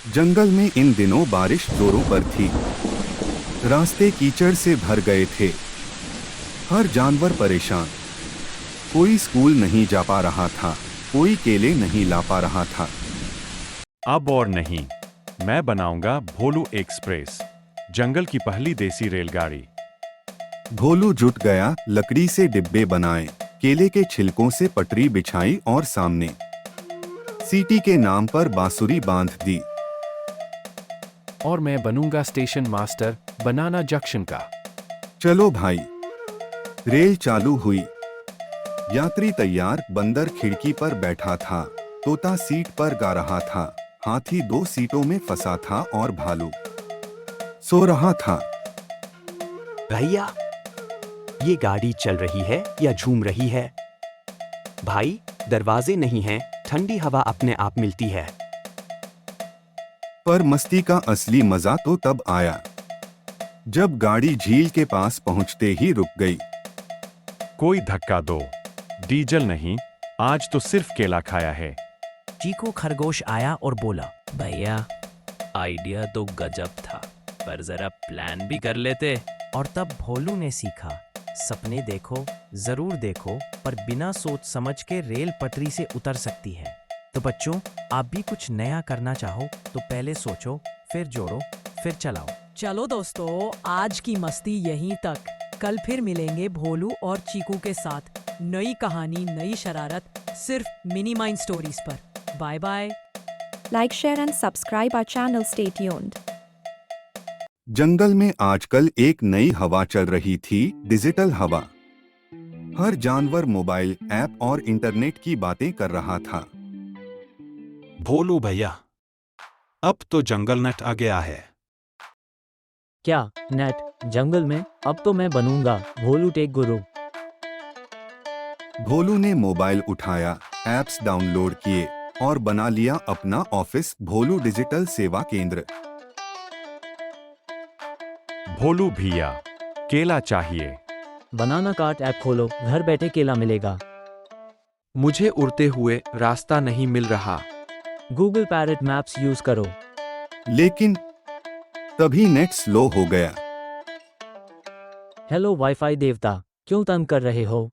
जंगल में इन दिनों बारिश जोरों पर थी। रास्ते कीचड़ से भर गए थे। हर जानवर परेशान। कोई स्कूल नहीं जा पा रहा था, कोई केले नहीं ला पा रहा था। अब और नहीं, मैं बनाऊंगा भोलू एक्सप्रेस, जंगल की पहली देसी रेलगाड़ी। भोलू जुट गया, लकड़ी से डिब्बे बनाए, केले के छिलकों से पटरी बिछाई और सामने सीटी के नाम पर बांसुरी बांध दी। और मैं बनूंगा स्टेशन मास्टर, बनाना जंक्शन का। चलो भाई। रेल चालू हुई। यात्री तैयार, बंदर खिड़की पर बैठा था, तोता सीट पर गा रहा था, हाथी 2 सीटों में फंसा था और भालू सो रहा था। भैया, ये गाड़ी चल रही है या झूम रही है? भाई, दरवाजे नहीं हैं, ठंडी हवा अपने आप मिलती है। पर मस्ती का असली मजा तो तब आया जब गाड़ी झील के पास पहुंचते ही रुक गई। कोई धक्का दो, डीजल नहीं, आज तो सिर्फ केला खाया है। चीकू खरगोश आया और बोला, भैया आइडिया तो गजब था, पर जरा प्लान भी कर लेते। और तब भोलू ने सीखा, सपने देखो, जरूर देखो, पर बिना सोच समझ के रेल पटरी से उतर सकती है। तो बच्चों, आप भी कुछ नया करना चाहो तो पहले सोचो, फिर जोड़ो, फिर चलाओ। चलो दोस्तों, आज की मस्ती यहीं तक। कल फिर मिलेंगे भोलू और चीकू के साथ। नई कहानी, नई शरारत, सिर्फ मिनी माइंड स्टोरीज पर। Bye bye. Like, share and subscribe our channel. Stay tuned. जंगल में आजकल एक नई हवा चल रही थी, डिजिटल हवा। हर जानवर मोबाइल ऐप और इंटरनेट की बातें कर रहा था। भोलू भैया, अब तो जंगल नेट आ गया है। क्या नेट जंगल में? अब तो मैं बनूंगा भोलू टेक गुरु। भोलू ने मोबाइल उठाया, ऐप्स डाउनलोड किए और बना लिया अपना ऑफिस, भोलू डिजिटल सेवा केंद्र। भोलू भैया, केला चाहिए। बनाना कार्ट ऐप खोलो, घर बैठे केला मिलेगा। मुझे उड़ते हुए रास्ता नहीं मिल रहा। गूगल पैरेट मैप्स यूज करो। लेकिन तभी नेट स्लो हो गया। हेलो वाईफाई देवता, क्यों तंग कर रहे हो?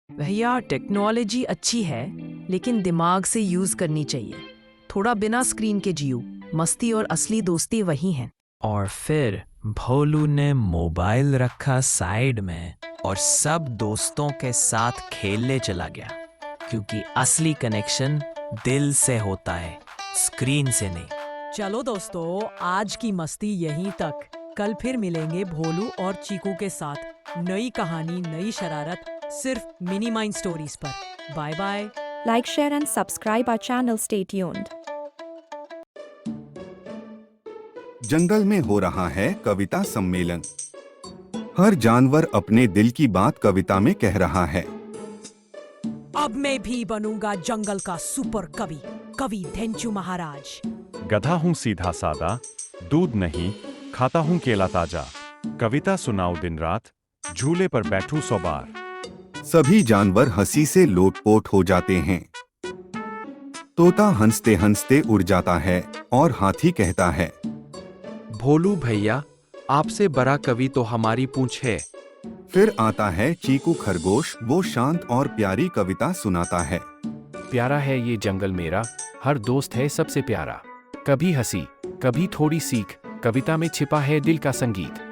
भैया, टेक्नोलॉजी अच्छी है, लेकिन दिमाग से यूज करनी चाहिए। थोड़ा बिना स्क्रीन के जियो, मस्ती और असली दोस्ती वही है। और फिर भोलू ने मोबाइल रखा साइड में और सब दोस्तों के साथ खेलने चला गया, क्योंकि असली कनेक्शन दिल से होता है, स्क्रीन से नहीं। चलो दोस्तों, आज की मस्ती यहीं तक। कल फिर मिलेंगे भोलू और चीकू के साथ। नई कहानी, नई शरारत, सिर्फ मिनी माइंड स्टोरीज पर। Bye bye. Like, share and subscribe our channel. Stay tuned. जंगल में हो रहा है कविता सम्मेलन। हर जानवर अपने दिल की बात कविता में कह रहा है। अब मैं भी बनूंगा जंगल का सुपर कवि, कवि धेंचू महाराज। गधा हूँ सीधा सादा, दूध नहीं, खाता हूँ केला ताजा। कविता सुनाओ दिन रात, झूले पर बैठूं 100 बार। सभी जानवर हंसी से लोटपोट हो जाते हैं। तोता हंसते हंसते उड़ जाता है और हाथी कहता है, भोलू भैया, आपसे बड़ा कवि तो हमारी पूंछ है। फिर आता है चीकू खरगोश, वो शांत और प्यारी कविता सुनाता है। प्यारा है ये जंगल मेरा, हर दोस्त है सबसे प्यारा। कभी हंसी, कभी थोड़ी सीख, कविता में छिपा है दिल का संगीत।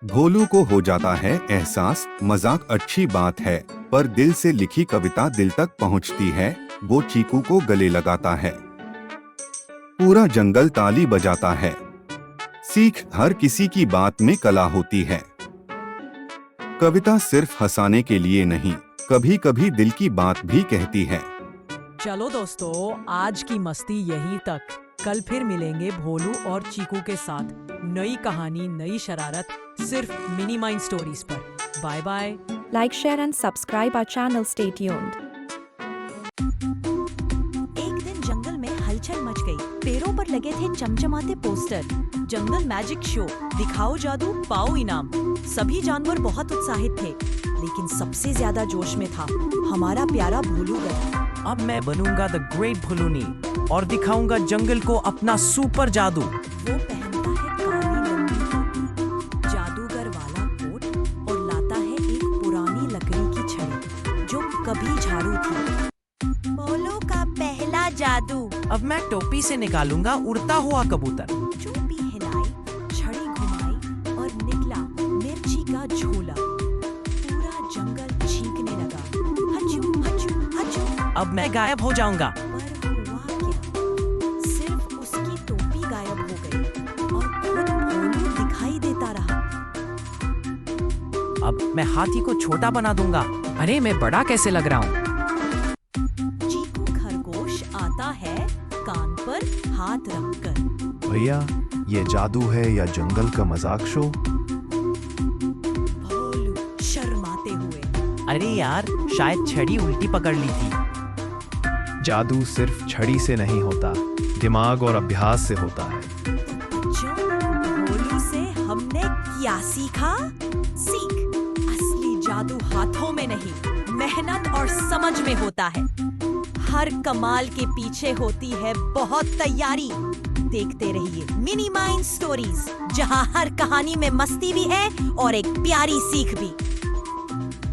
भोलू को हो जाता है एहसास, मजाक अच्छी बात है, पर दिल से लिखी कविता दिल तक पहुंचती है। वो चीकू को गले लगाता है। पूरा जंगल ताली बजाता है। सीख, हर किसी की बात में कला होती है। कविता सिर्फ हंसाने के लिए नहीं, कभी कभी दिल की बात भी कहती है। चलो दोस्तों, आज की मस्ती यहीं तक। कल फिर मिलेंगे भोलू और चीकू के साथ। नई कहानी, नई शरारत, सिर्फ मिनी माइंड स्टोरीज पर। Bye bye. Like, share and subscribe our channel. Stay tuned. एक दिन जंगल में हलचल मच गई। पेड़ों पर लगे थे चमचमाते पोस्टर, जंगल मैजिक शो, दिखाओ जादू पाओ इनाम। सभी जानवर बहुत उत्साहित थे, लेकिन सबसे ज्यादा जोश में था हमारा प्यारा भोलू गधा। अब मैं बनूंगा द ग्रेट भोलूनी और दिखाऊंगा जंगल को अपना सुपर जादू। वो पहनता है काली लंबी टोपी, जादूगर वाला कोट और लाता है एक पुरानी लकड़ी की छड़ी जो कभी झाड़ू थी। भोलू का पहला जादू। अब मैं टोपी से निकालूंगा उड़ता हुआ कबूतर। चोटी हिलाई, छड़ी घुमाई और निकला मिर्ची का झोला। पूरा जंगल चीखने लगा, हचू हचू हचू। अब मैं गायब हो जाऊंगा। पर हुआ क्या? सिर्फ उसकी टोपी गायब हो गई और खुद भोलू दिखाई देता रहा। अब मैं हाथी को छोटा बना दूंगा। अरे मैं बड़ा कैसे लग रहा हूँ? चीकू खरगोश आता है कान पर हाथ रखकर। भैया, ये जादू है या जंगल का मजाक शो? भोलू शर्माते हुए। अरे यार, शायद छड़ी उल्टी पकड़ ली थी। जादू सिर्फ छड़ी से नहीं होता, दिमाग और अभ्यास से होता है। बच्चों, भोलू से हमने क्या सीखा? सीख, असली जादू हाथों में नहीं, मेहनत और समझ में होता है। हर कमाल के पीछे होती है बहुत तैयारी। देखते रहिए मिनी माइंड स्टोरीज, जहां हर कहानी में मस्ती भी है और एक प्यारी सीख भी।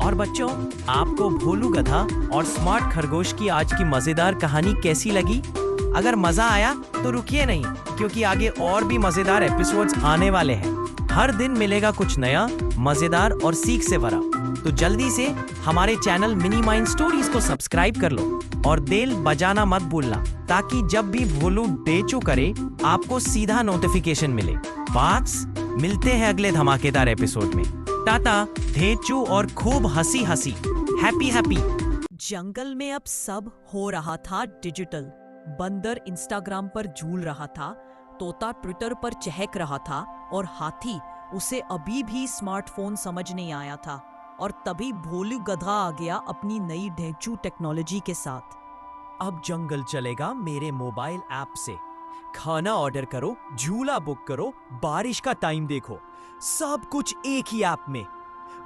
और बच्चों, आपको भोलू गधा और स्मार्ट खरगोश की आज की मजेदार कहानी कैसी लगी? अगर मजा आया तो रुकिए नहीं, क्योंकि आगे और भी मजेदार एपिसोड्स आने वाले हैं। हर दिन मिलेगा कुछ नया, मजेदार और सीख से भरा। तो जल्दी से हमारे चैनल मिनी माइंड स्टोरीज को सब्सक्राइब कर लो और बेल बजाना मत भूलना, ताकि जब भी भोलू डेचू करे आपको सीधा नोटिफिकेशन मिले। बाट्स, मिलते हैं अगले धमाकेदार एपिसोड में। टाटा, धेचू और खूब हंसी हंसी। Happy happy. जंगल में अब सब हो रहा था डिजिटल। बंदर इंस्टाग्राम पर झूल रहा था, तोता ट्विटर पर चहक रहा था और हाथी, उसे अभी भी स्मार्टफोन समझ नहीं आया था। और तभी भोलू गधा आ गया अपनी नई ढेंचू टेक्नोलॉजी के साथ। अब जंगल चलेगा मेरे मोबाइल ऐप से। खाना ऑर्डर करो, झूला बुक करो, बारिश का टाइम देखो, सब कुछ एक ही ऐप में।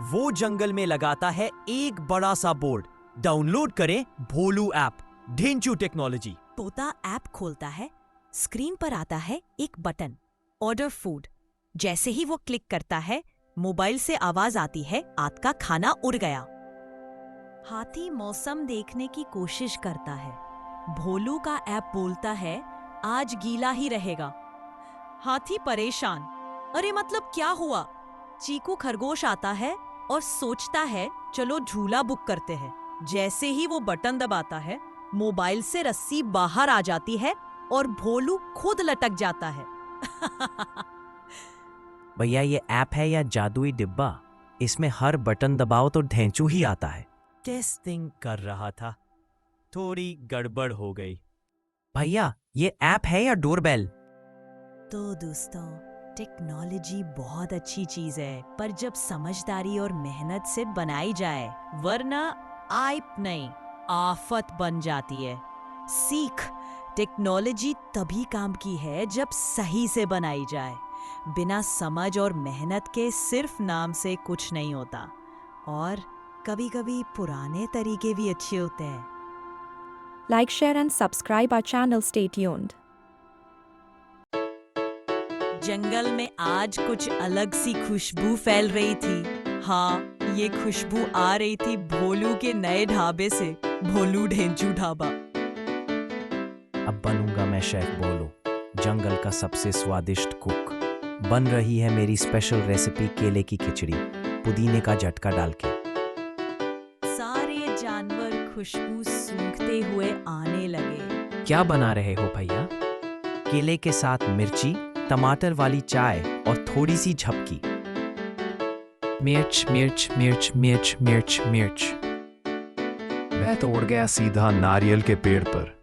वो जंगल में लगाता है एक बड़ा सा बोर्ड, डाउनलोड करें भोलू ऐप, ढेंचू टेक्नोलॉजी। तोता ऐप खोलता है, स्क्रीन पर आता है एक बटन, ऑर्डर फूड। जैसे ही वो क्लिक करता है, मोबाइल से आवाज आती है, आपका खाना उड़ गया। हाथी मौसम देखने की कोशिश करता है। भोलू का ऐप बोलता है, आज गीला ही रहेगा। हाथी परेशान, अरे मतलब क्या हुआ? चीकू खरगोश आता है और सोचता है चलो झूला बुक करते हैं। जैसे ही वो बटन दबाता है, मोबाइल से रस्सी बाहर आ जाती है और भोलू खुद लटक जाता है। भैया, ये ऐप है या जादुई डिब्बा? इसमें हर बटन दबाओ तो ढेंचू ही आता है। टेस्टिंग कर रहा था, थोड़ी गड़बड़ हो गई। भैया, ये ऐप है या डोरबेल? तो दोस्तों, टेक्नोलॉजी बहुत अच्छी चीज है, पर जब समझदारी और मेहनत से बनाई जाए, वरना आइप नहीं, आफत बन जाती है। सीख, टेक्नोलॉजी तभी काम की है जब सही से बनाई जाए। बिना समझ और मेहनत के सिर्फ नाम से कुछ नहीं होता। और कभी-कभी पुराने तरीके भी अच्छे होते हैं। Like, share and subscribe our channel. Stay tuned. जंगल में आज कुछ अलग सी खुशबू फैल रही थी। हाँ, ये खुशबू आ रही थी भोलू के नए ढाबे से, भोलू ढेंचू ढाबा। अब बनूंगा मैं शेफ भोलू, जंगल का सबसे स्वादिष्ट कुक। बन रही है मेरी स्पेशल रेसिपी, केले की खिचड़ी, पुदीने का झटका डाल के। सारे जानवर खुशबू सूंघते हुए आने लगे। क्या बना रहे हो भैया? केले के साथ मिर्ची, टमाटर वाली चाय और थोड़ी सी झपकी। मिर्च मिर्च मिर्च मिर्च मिर्च मिर्च। मैं तो उड़ गया सीधा नारियल के पेड़ पर।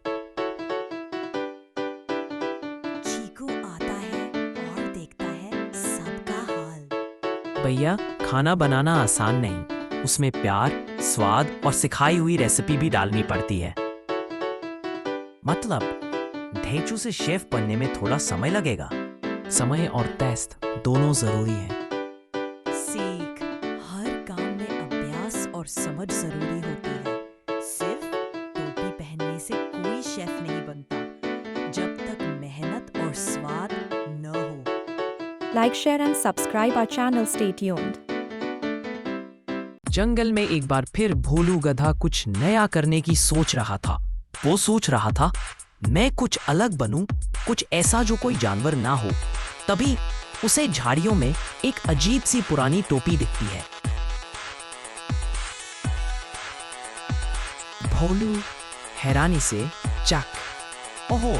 चीकू आता है और देखता है सबका हाल। भैया, खाना बनाना आसान नहीं, उसमें प्यार, स्वाद और सिखाई हुई रेसिपी भी डालनी पड़ती है। मतलब ढेंचू से शेफ बनने में थोड़ा समय लगेगा। समय और टेस्ट दोनों जरूरी हैं। सीख, हर काम में अभ्यास और समझ जरूरी होती है। सिर्फ टोपी पहनने Like, share and subscribe our channel. Stay tuned. जंगल में एक बार फिर भोलू गधा कुछ नया करने की सोच रहा था। वो सोच रहा था, मैं कुछ अलग बनूं, कुछ ऐसा जो कोई जानवर ना हो। तभी उसे झाड़ियों में एक अजीब सी पुरानी टोपी दिखती है। भोलू हैरानी से चक, ओहो,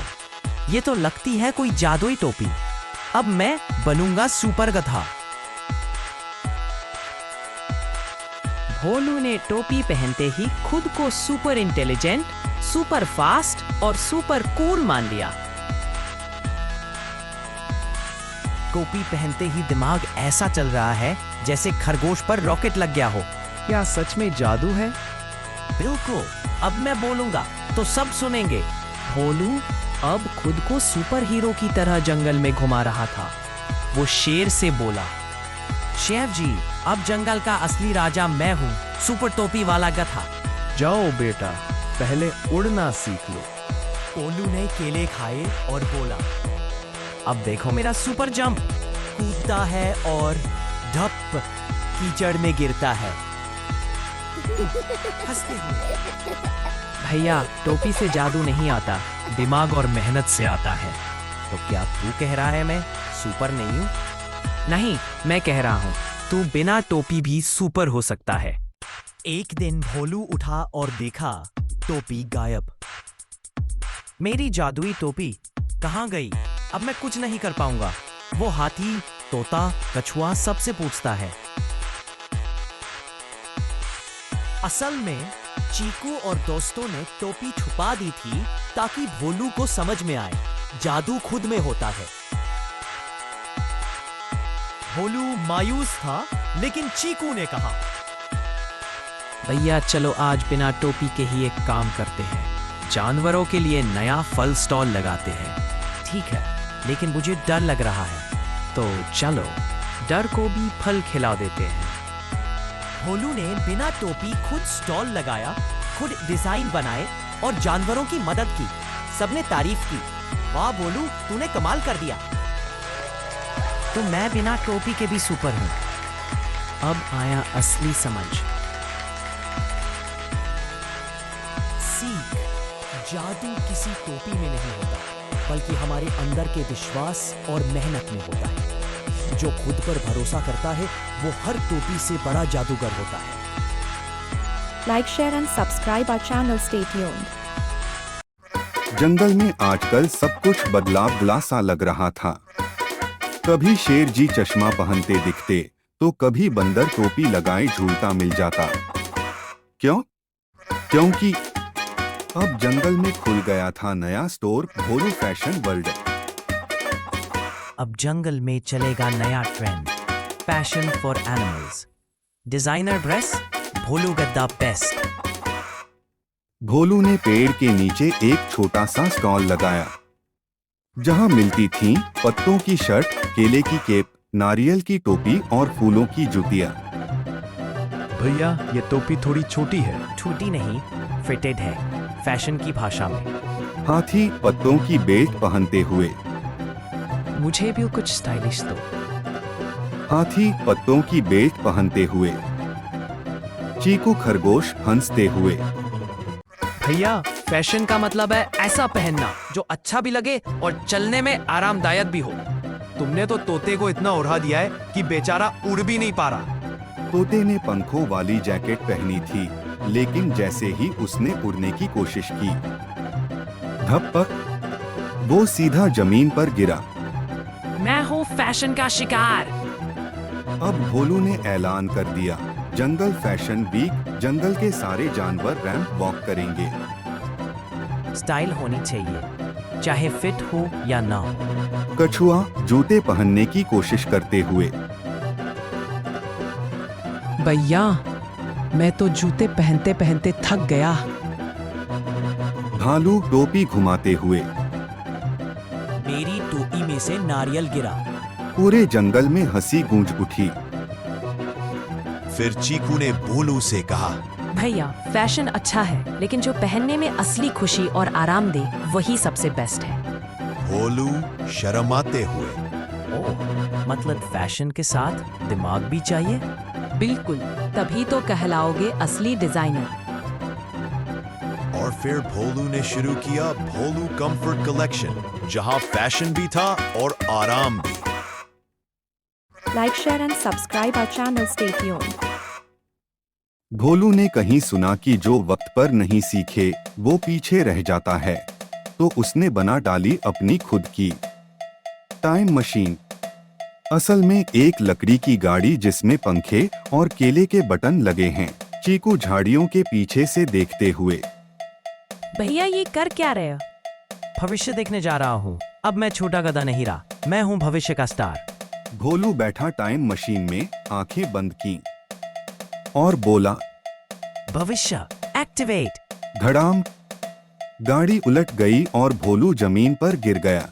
ये तो लगती है कोई जादुई टोपी। अब मैं बनूंगा सुपर गधा। भोलू ने टोपी पहनते ही खुद को सुपर इंटेलिजेंट, सुपर फास्ट और सुपर कूल मान लिया। टोपी पहनते ही दिमाग ऐसा चल रहा है जैसे खरगोश पर रॉकेट लग गया हो। क्या सच में जादू है? बिल्कुल, अब मैं बोलूंगा तो सब सुनेंगे। भोलू अब खुद को सुपर हीरो की तरह जंगल में घुमा रहा था। वो शेर से बोला, शेफ जी, अब जंगल का असली राजा मैं हूँ, सुपर टोपी वाला गधा। जाओ बेटा, पहले उड़ना सीख लो। भोलू ने केले खाए और बोला, अब देखो मेरा सुपर जंप। कूदता है और धप कीचड़ में गिरता है। हंसते हुए, भैया, टोपी से जादू नहीं आता, दिमाग और मेहनत से आता है। तो क्या तू कह रहा है मैं सुपर नहीं हूँ? नहीं, मैं कह रहा हूँ तू बिना टोपी भी सुपर हो सकता है। एक दिन भोलू उठा और देखा टोपी गायब। मेरी जादुई टोपी कहाँ गई? अब मैं कुछ नहीं कर पाऊंगा। वो हाथी, तोता, कछुआ सबसे पूछता है। असल में चीकू और दोस्तों ने टोपी छुपा दी थी ताकि भोलू को समझ में आए जादू खुद में होता है। भोलू मायूस था, लेकिन चीकू ने कहा, भैया चलो आज बिना टोपी के ही एक काम करते हैं, जानवरों के लिए नया फल स्टॉल लगाते हैं। ठीक है, लेकिन मुझे डर लग रहा है। तो चलो डर को भी फल खिला देते हैं। भोलू ने बिना टोपी खुद स्टॉल लगाया, खुद डिजाइन बनाए और जानवरों की मदद की। सबने तारीफ की, वाह भोलू, तूने कमाल कर दिया। तो मैं बिना टोपी के भी सुपर हूं। अब आया असली समझ। सीख, जादू किसी टोपी में नहीं होता, बल्कि हमारे अंदर के विश्वास और मेहनत में होता है। जो खुद पर भरोसा करता है वो हर टोपी से बड़ा जादूगर होता है। Like, share and subscribe our channel. Stay tuned. जंगल में आजकल सब कुछ बदलाव सा लग रहा था। कभी शेर जी चश्मा पहनते दिखते, तो कभी बंदर टोपी लगाए झूलता मिल जाता। क्यों? क्योंकि अब जंगल में खुल गया था नया स्टोर, भोलू फैशन वर्ल्ड। अब जंगल में चलेगा नया trend, fashion for animals. Designer dress, Bholu गद्दा बेस्ट। भोलू ने पेड़ के नीचे एक छोटा सा स्टॉल लगाया, जहां मिलती थीं पत्तों की शर्ट, केले की केप, नारियल की टोपी और फूलों की जुतियां। भैया, ये टोपी थोड़ी छोटी है। छोटी नहीं, फिटेड है, फैशन की भाषा में। हाथी पत्तों की बेल्ट पहनते हुए। मुझे भी कुछ स्टाइलिश दो। हाथी पत्तों की बेल्ट पहनते हुए। चीकू खरगोश हंसते हुए। भैया, फैशन का मतलब है ऐसा पहनना जो अच्छा भी लगे और चलने में आरामदायक भी हो। तुमने तो तोते को इतना उड़ा दिया है कि बेचारा उड़ भी नहीं पा रहा। तोते ने पंखों वाली जैकेट पहनी थी, लेकिन जैसे ही उसने उड़ने की कोशिश की, धपक, वो सीधा जमीन पर गिरा। मैं हूँ फैशन का शिकार। अब भोलू ने ऐलान कर दिया, जंगल फैशन वीक, जंगल के सारे जानवर रैंप वॉक करेंगे। स्टाइल होनी चाहिए, चाहे फिट हो या ना हो। कछुआ जूते पहनने की कोशिश करते हुए। भैया, मैं तो जूते पहनते पहनते थक गया। भालू टोपी घुमाते हुए। मेरी टोपी में से नारियल गिरा। पूरे जंगल में हंसी गूंज उठी। फिर चीकू ने भोलू से कहा, भैया, फैशन अच्छा है, लेकिन जो पहनने में असली खुशी और आराम दे वही सबसे बेस्ट है। भोलू शर्माते हुए, ओह, मतलब फैशन के साथ दिमाग भी चाहिए? बिल्कुल, तभी तो कहलाओगे असली डिजाइनर। और फिर भोलू ने शुरू किया भोलू कंफर्ट कलेक्शन, जहां फैशन भी था और आराम भी। Like, share and subscribe our channel. Stay tuned. भोलू ने कहीं सुना कि जो वक्त पर नहीं सीखे वो पीछे रह जाता है, तो उसने बना डाली अपनी खुद की टाइम मशीन। असल में एक लकड़ी की गाड़ी जिसमें पंखे और केले के बटन लगे हैं। चीकू झाड़ियों के पीछे से देखते हुए, भैया ये कर क्या रहे हो? भविष्य देखने जा रहा हूँ। अब मैं छोटा गधा नहीं रहा, मैं हूँ भविष्य का स्टार। भोलू बैठा टाइम मशीन में, आंखें बंद की और बोला, भविष्य एक्टिवेट। धड़ाम, गाड़ी उलट गई और भोलू जमीन पर गिर गया।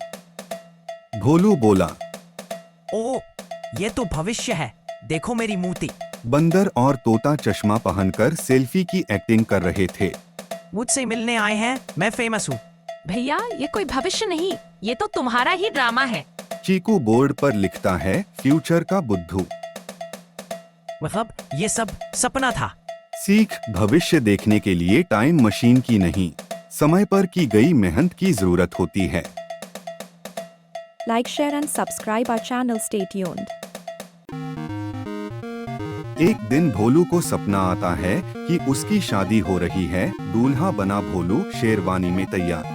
भोलू बोला, ओ, ये तो भविष्य है, देखो मेरी मूर्ति। बंदर और तोता चश्मा पहनकर सेल्फी की एक्टिंग कर रहे थे। मुझसे मिलने आए हैं, मैं फेमस हूँ। भैया ये कोई भविष्य नहीं, ये तो तुम्हारा ही ड्रामा है। चीकू बोर्ड पर लिखता है, फ्यूचर का बुद्धू। मतलब ये सब सपना था। सीख भविष्य देखने के लिए टाइम मशीन की नहीं, समय पर की गई मेहनत की जरूरत होती है। Like, share and subscribe our channel. Stay tuned. एक दिन भोलू को सपना आता है कि उसकी शादी हो रही है। दूल्हा बना भोलू शेरवानी में तैयार।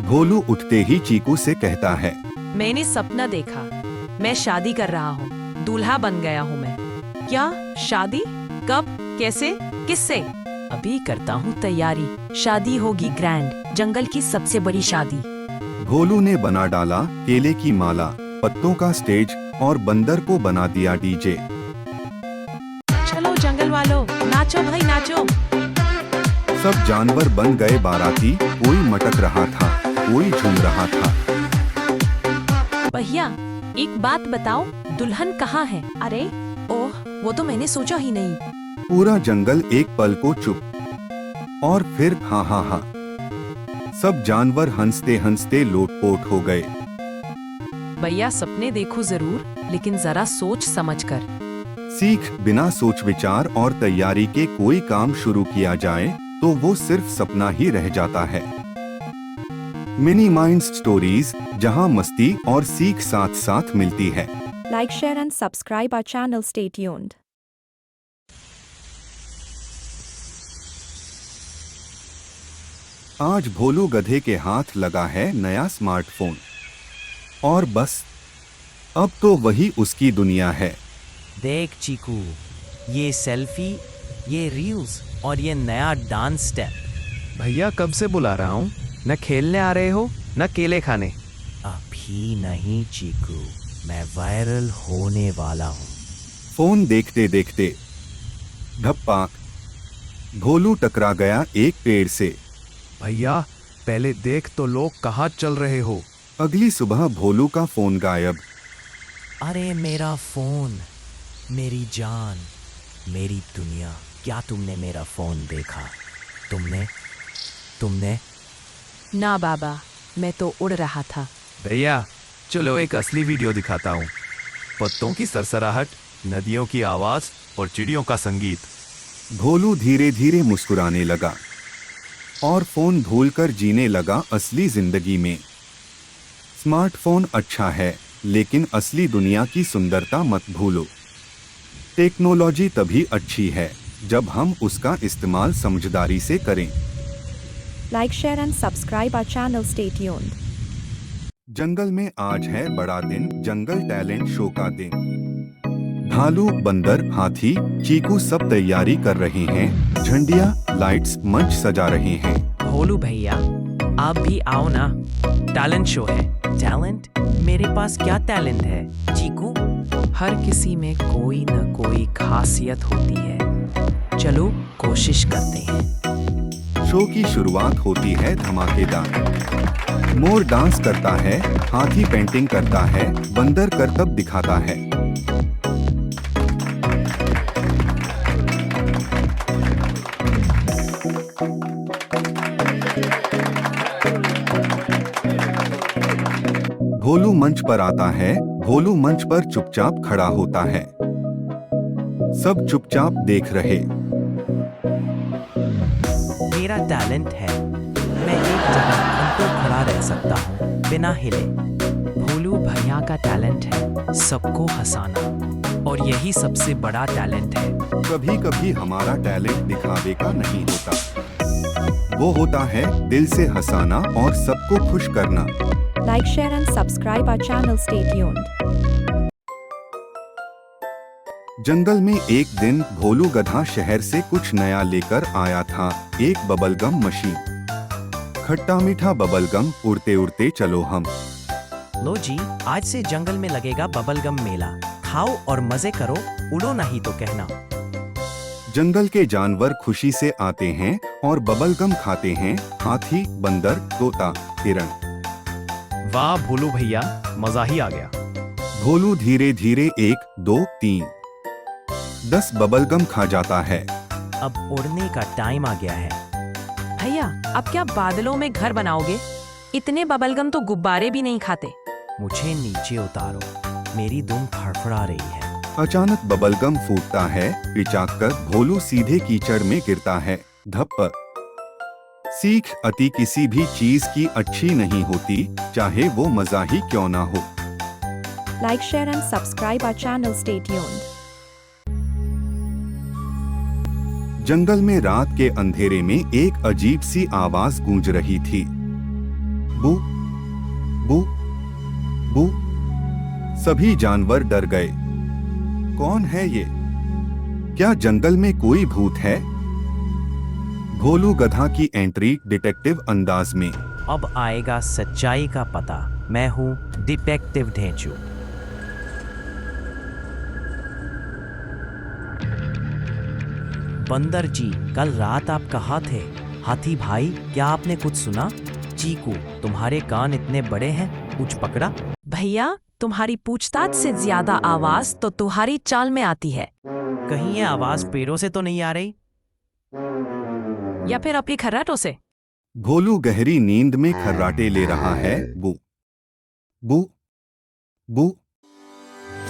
भोलू उठते ही चीकू से कहता है, मैंने सपना देखा, मैं शादी कर रहा हूँ, दूल्हा बन गया हूँ मैं। क्या शादी? कब? कैसे? किससे? अभी करता हूँ तैयारी, शादी होगी ग्रैंड, जंगल की सबसे बड़ी शादी। भोलू ने बना डाला केले की माला, पत्तों का स्टेज और बंदर को बना दिया डीजे। चलो जंगल वालों, नाचो भाई नाचो। सब जानवर बन गए बाराती, कोई मटक रहा था, कोई झूम रहा था। भैया एक बात बताओ, दुल्हन कहाँ है? अरे ओह, वो तो मैंने सोचा ही नहीं। पूरा जंगल एक पल को चुप, और फिर हा हा हा। सब जानवर हंसते हंसते लोटपोट हो गए। भैया सपने देखो जरूर, लेकिन जरा सोच समझ कर। सीख, बिना सोच विचार और तैयारी के कोई काम शुरू किया जाए तो वो सिर्फ सपना ही रह जाता है। मिनी माइंड्स स्टोरीज, जहां मस्ती और सीख साथ साथ मिलती है। Like, share and subscribe our channel. Stay tuned. आज भोलू गधे के हाथ लगा है नया स्मार्टफोन, और बस अब तो वही उसकी दुनिया है। देख चीकू, ये सेल्फी, ये रील्स और ये नया डांस स्टेप। भैया कब से बुला रहा हूँ, न खेलने आ रहे हो न केले खाने। अभी नहीं चीकू, मैं वायरल होने वाला हूँ। फोन देखते देखते धप्पाक, भोलू टकरा गया एक पेड़ से। भैया पहले देख तो लोग कहाँ चल रहे हो। अगली सुबह भोलू का फोन गायब। अरे मेरा फोन, मेरी जान, मेरी दुनिया। क्या तुमने मेरा फोन देखा? तुमने? ना बाबा, मैं तो उड़ रहा था। भैया चलो एक असली वीडियो दिखाता हूँ। पत्तों की सरसराहट, नदियों की आवाज और चिड़ियों का संगीत। भोलू धीरे धीरे मुस्कुराने लगा और फोन भूलकर जीने लगा असली जिंदगी में। स्मार्टफोन अच्छा है, लेकिन असली दुनिया की सुंदरता मत भूलो। टेक्नोलॉजी तभी अच्छी है जब हम उसका इस्तेमाल समझदारी से करें। Like, share and subscribe our channel. Stay tuned. जंगल में आज है बड़ा दिन, जंगल टैलेंट शो का दिन। भालू, बंदर, हाथी, चीकू सब तैयारी कर रहे हैं। झंडिया, लाइट्स, मंच सजा रहे हैं। भोलू भैया, आप भी आओ ना, टैलेंट शो है। टैलेंट? मेरे पास क्या टैलेंट है चीकू? हर किसी में कोई न कोई खासियत होती है, चलो कोशिश करते हैं। शो की शुरुआत होती है धमाकेदार। मोर डांस करता है, हाथी पेंटिंग करता है, बंदर करतब दिखाता है। भोलू मंच पर आता है, भोलू मंच पर चुपचाप खड़ा होता है। सब चुपचाप देख रहे। मेरा टैलेंट है, मैं एक जगह तो खड़ा रह सकता हूँ बिना हिले। भोलू भैया का टैलेंट है सबको हंसाना, और यही सबसे बड़ा टैलेंट है। कभी कभी हमारा टैलेंट दिखावे का नहीं होता, वो होता है दिल से हंसाना और सबको खुश करना। Like, share and subscribe our channel. Stay tuned. जंगल में एक दिन भोलू गधा शहर से कुछ नया लेकर आया था, एक बबलगम मशीन। खट्टा मीठा बबलगम, उड़ते उड़ते चलो हम। लो जी, आज से जंगल में लगेगा बबलगम मेला। खाओ और मजे करो, उड़ो नहीं तो कहना। जंगल के जानवर खुशी से आते हैं और बबलगम खाते हैं। हाथी, बंदर, तोता, हिरण। वाह भोलू भैया, मजा ही आ गया। भोलू धीरे धीरे 1, 2, 3, 10 बबलगम खा जाता है। अब उड़ने का टाइम आ गया है। भैया, अब क्या बादलों में घर बनाओगे? इतने बबलगम तो गुब्बारे भी नहीं खाते। मुझे नीचे उतारो, मेरी दुम फड़फड़ा रही है। अचानक बबलगम फूटता है, पिचाकर भोलू सीधे कीचड़ में गिरता है। धप्प। सीख अति किसी भी चीज की अच्छी नहीं होती, चाहे वो मजा ही क्यों ना हो। Like, share and subscribe our channel. Stay tuned. जंगल में रात के अंधेरे में एक अजीब सी आवाज गूंज रही थी। बू बू बू। सभी जानवर डर गए। कौन है ये? क्या जंगल में कोई भूत है? भोलू गधा की एंट्री डिटेक्टिव अंदाज में। अब आएगा सच्चाई का पता। मैं हूँ डिटेक्टिव ढेंचू। बंदर जी, कल रात आप कहाँ थे? हाथी भाई, क्या आपने कुछ सुना? चीकू, तुम्हारे कान इतने बड़े हैं, कुछ पकड़ा? भैया, तुम्हारी पूछताछ से ज्यादा आवाज तो तुम्हारी चाल में आती है। कहीं ये आवाज पेड़ों से तो नहीं आ रही? या फिर अपनी खर्राटों से? भोलू गहरी नींद में खर्राटे ले रहा है। बू बू बू।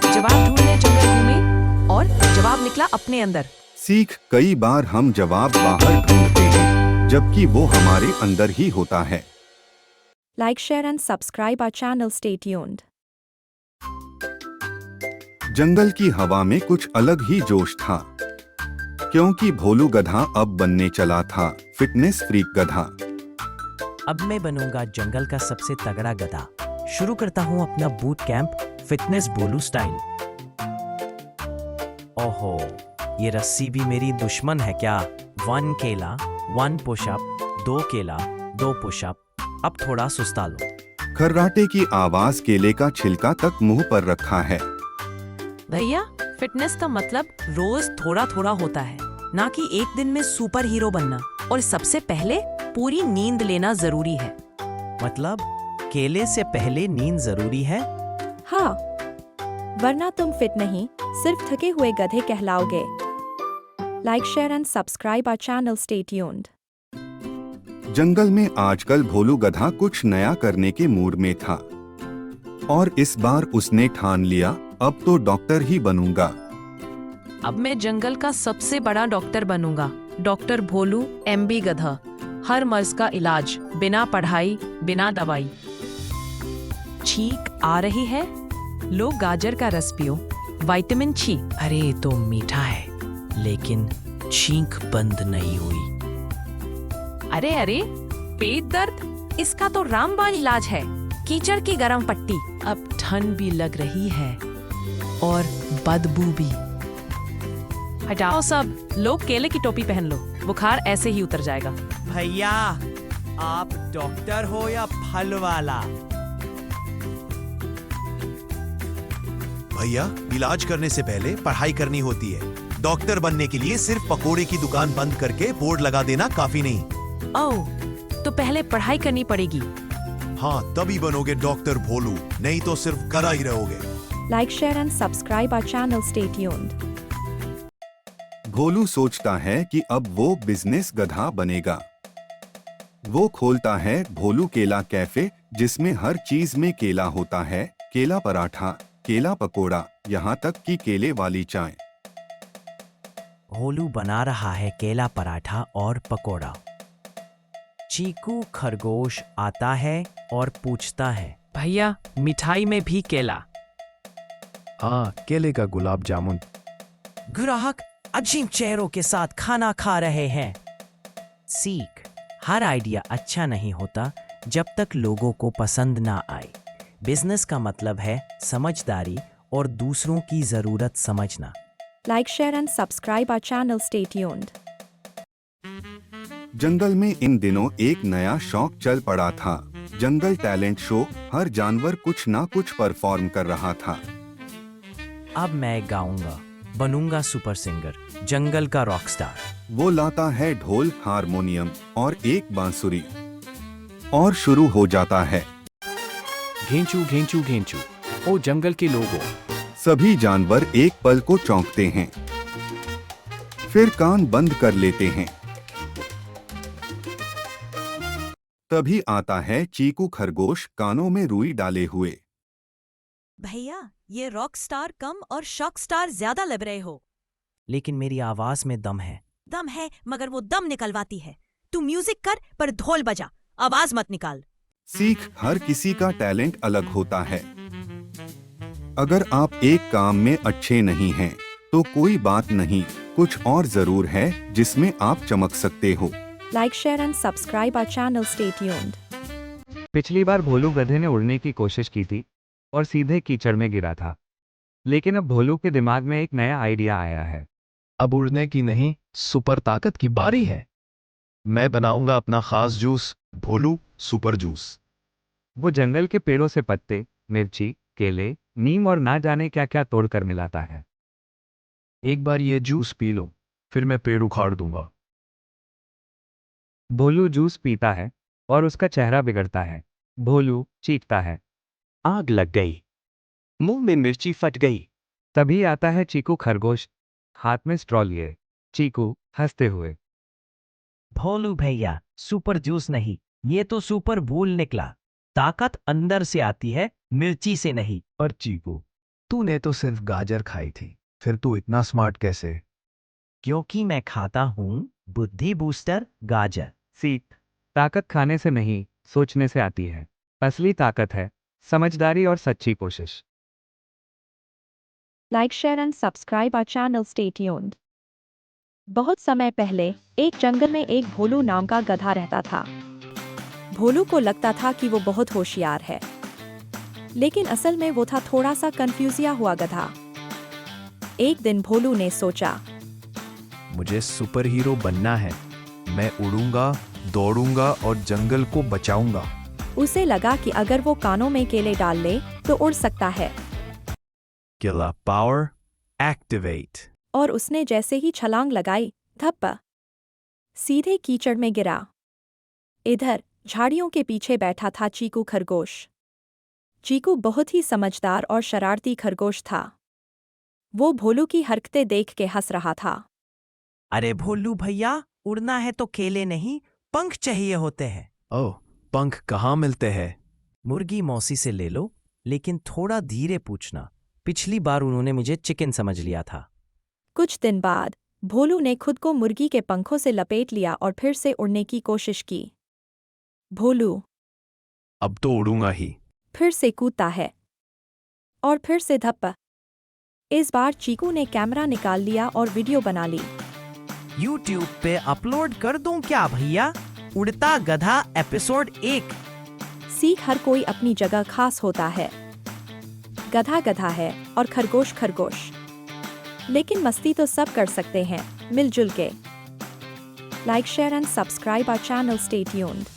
जवाब ढूंढने जंगल घूमे और जवाब निकला अपने अंदर। सीख, कई बार हम जवाब बाहर ढूंढते हैं, जबकि वो हमारे अंदर ही होता है। Like, share and subscribe our channel. Stay tuned. जंगल की हवा में कुछ अलग ही जोश था, क्योंकि भोलू गधा अब बनने चला था फिटनेस फ्रीक गधा। अब मैं बनूंगा जंगल का सबसे तगड़ा गधा। शुरू करता हूँ अपना बूट कैंप, फिटनेस भोलू स्टाइल। ओहो, ये रस्सी भी मेरी दुश्मन है क्या? 1 केला, 1 पुशअप, 2 केला, 2 पुशअप। अब थोड़ा सुस्ता लो। खर्राटे की आवाज केले का छिलका तक मुंह पर रखा है। भैया, फिटनेस का मतलब रोज थोड़ा थोड़ा होता है, ना कि एक दिन में सुपर हीरो बनना। और सबसे पहले पूरी नींद लेना जरूरी है। मतलब केले से पहले नींद जरूरी है? हाँ, वरना तुम फिट नहीं, सिर्फ थके हुए गधे कहलाओगे। Like, share and subscribe our channel. Stay tuned. जंगल में आजकल भोलू गधा कुछ नया करने के मूड में था, और इस बार उसने ठान लिया, अब तो डॉक्टर ही बनूंगा। अब मैं जंगल का सबसे बड़ा डॉक्टर बनूंगा। डॉक्टर भोलू MB गधा। हर मर्ज का इलाज, बिना पढ़ाई, बिना दवाई। छींक आ रही है? लो गाजर का रस पियो, विटामिन छी। अरे ये तो मीठा है, लेकिन छींक बंद नहीं हुई। अरे अरे, पेट दर्द? इसका तो रामबाण इलाज है, कीचड़ की गरम पट्टी। अब ठंड भी लग रही है और बदबू भी। हटाओ सब, लो केले की टोपी पहन लो, बुखार ऐसे ही उतर जाएगा। भैया, आप डॉक्टर हो या फल वाला? भैया, इलाज करने से पहले पढ़ाई करनी होती है। डॉक्टर बनने के लिए सिर्फ पकोड़े की दुकान बंद करके बोर्ड लगा देना काफी नहीं। ओह, तो पहले पढ़ाई करनी पड़ेगी। हाँ, तभी बनोगे डॉक्टर भोलू, नहीं तो सिर्फ गधा ही रहोगे। Like, share and subscribe our channel. Stay tuned. भोलू सोचता है कि अब वो बिजनेस गधा बनेगा। वो खोलता है भोलू केला कैफे, जिसमें हर चीज में केला होता है। केला पराठा, केला पकोड़ा, यहाँ तक कि केले वाली चाय। भोलू बना रहा है केला पराठा और पकोड़ा। चीकू खरगोश आता है और पूछता है, भैया मिठाई में भी केला। हाँ, केले का गुलाब जामुन। ग्राहक अजीब चेहरों के साथ खाना खा रहे हैं। सीख, हर आइडिया अच्छा नहीं होता जब तक लोगों को पसंद ना आए। बिजनेस का मतलब है समझदारी और दूसरों की जरूरत समझना। Like, share and subscribe our channel. Stay tuned. जंगल में इन दिनों एक नया शौक चल पड़ा था, जंगल टैलेंट शो। हर जानवर कुछ ना कुछ परफॉर्म कर रहा था। अब मैं गाऊंगा, बनूंगा सुपर सिंगर, जंगल का रॉक स्टार। वो लाता है ढोल, हारमोनियम और एक बांसुरी और शुरू हो जाता है। घेंचू घेंचू घेंचू, ओ जंगल के लोगों। सभी जानवर एक पल को चौंकते हैं, फिर कान बंद कर लेते हैं। तभी आता है चीकू खरगोश, कानों में रुई डाले हुए। भैया, ये रॉक स्टार कम और शॉक स्टार ज्यादा लग रहे हो। लेकिन मेरी आवाज में दम है। दम है, मगर वो दम निकलवाती है। तू म्यूजिक कर पर ढोल बजा, आवाज मत निकाल। सीख, हर किसी का टैलेंट अलग होता है। अगर आप एक काम में अच्छे नहीं हैं, तो कोई बात नहीं, कुछ और जरूर है जिसमें आप चमक सकते हो। Like, share and subscribe our channel. Stay tuned. पिछली बार भोलू गधे ने उड़ने की कोशिश की थी और सीधे कीचड़ में गिरा था, लेकिन अब भोलू के दिमाग में एक नया आइडिया आया है। अब उड़ने की नहीं, सुपर ताकत की बारी है। मैं बनाऊंगा अपना खास जूस, भोलू सुपर जूस। वो जंगल के पेड़ों से पत्ते, मिर्ची, केले, नीम और ना जाने क्या क्या तोड़कर मिलाता है। एक बार ये जूस पी लो, फिर मैं पेड़ उखाड़ दूंगा। भोलू जूस पीता है और उसका चेहरा बिगड़ता है। भोलू चीखता है, आग लग गई, मुंह में मिर्ची फट गई। तभी आता है चीकू खरगोश, हाथ में स्ट्रॉ लिए। चीकू हंसते हुए, भोलू भैया, सुपर जूस नहीं, ये तो सुपर बूल निकला। ताकत अंदर से आती है, मिर्ची से नहीं। पर चीकू, तूने तो सिर्फ गाजर खाई थी, फिर तू इतना स्मार्ट कैसे? क्योंकि मैं खाता हूँ बुद्धि बूस्टर गाजर। सीख, ताकत खाने से नहीं, सोचने से आती है। असली ताकत है समझदारी और सच्ची कोशिश। Like, share and subscribe our channel. Stay tuned. बहुत समय पहले एक जंगल में एक भोलू नाम का गधा रहता था। भोलू को लगता था कि वो बहुत होशियार है, लेकिन असल में वो था थोड़ा सा कंफ्यूजिया हुआ गधा। एक दिन भोलू ने सोचा, मुझे सुपर हीरो बनना है। मैं उड़ूंगा, दौड़ूंगा और जंगल को बचाऊंगा। उसे लगा कि अगर वो कानों में केले डाल ले तो उड़ सकता है। केला पावर एक्टिवेट। और उसने जैसे ही छलांग लगाई, धप्पा, सीधे कीचड़ में गिरा। इधर झाड़ियों के पीछे बैठा था चीकू खरगोश। चीकू बहुत ही समझदार और शरारती खरगोश था। वो भोलू की हरकतें देख के हंस रहा था। अरे भोलू भैया, उड़ना है तो केले नहीं, पंख चाहिए होते हैं। ओह, पंख कहाँ मिलते हैं? मुर्गी मौसी से ले लो, लेकिन थोड़ा धीरे पूछना। पिछली बार उन्होंने मुझे चिकन समझ लिया था। कुछ दिन बाद भोलू ने खुद को मुर्गी के पंखों से लपेट लिया और फिर से उड़ने की कोशिश की। भोलू अब तो उड़ूंगा ही। फिर से कूदता है और फिर से धप्पा। इस बार चीकू ने कैमरा निकाल लिया और वीडियो बना ली। YouTube पे अपलोड कर दूं क्या भैया? उड़ता गधा एपिसोड 1। सीख, हर कोई अपनी जगह खास होता है। गधा गधा है और खरगोश खरगोश, लेकिन मस्ती तो सब कर सकते हैं मिलजुल के। Like, share and subscribe our channel. Stay tuned.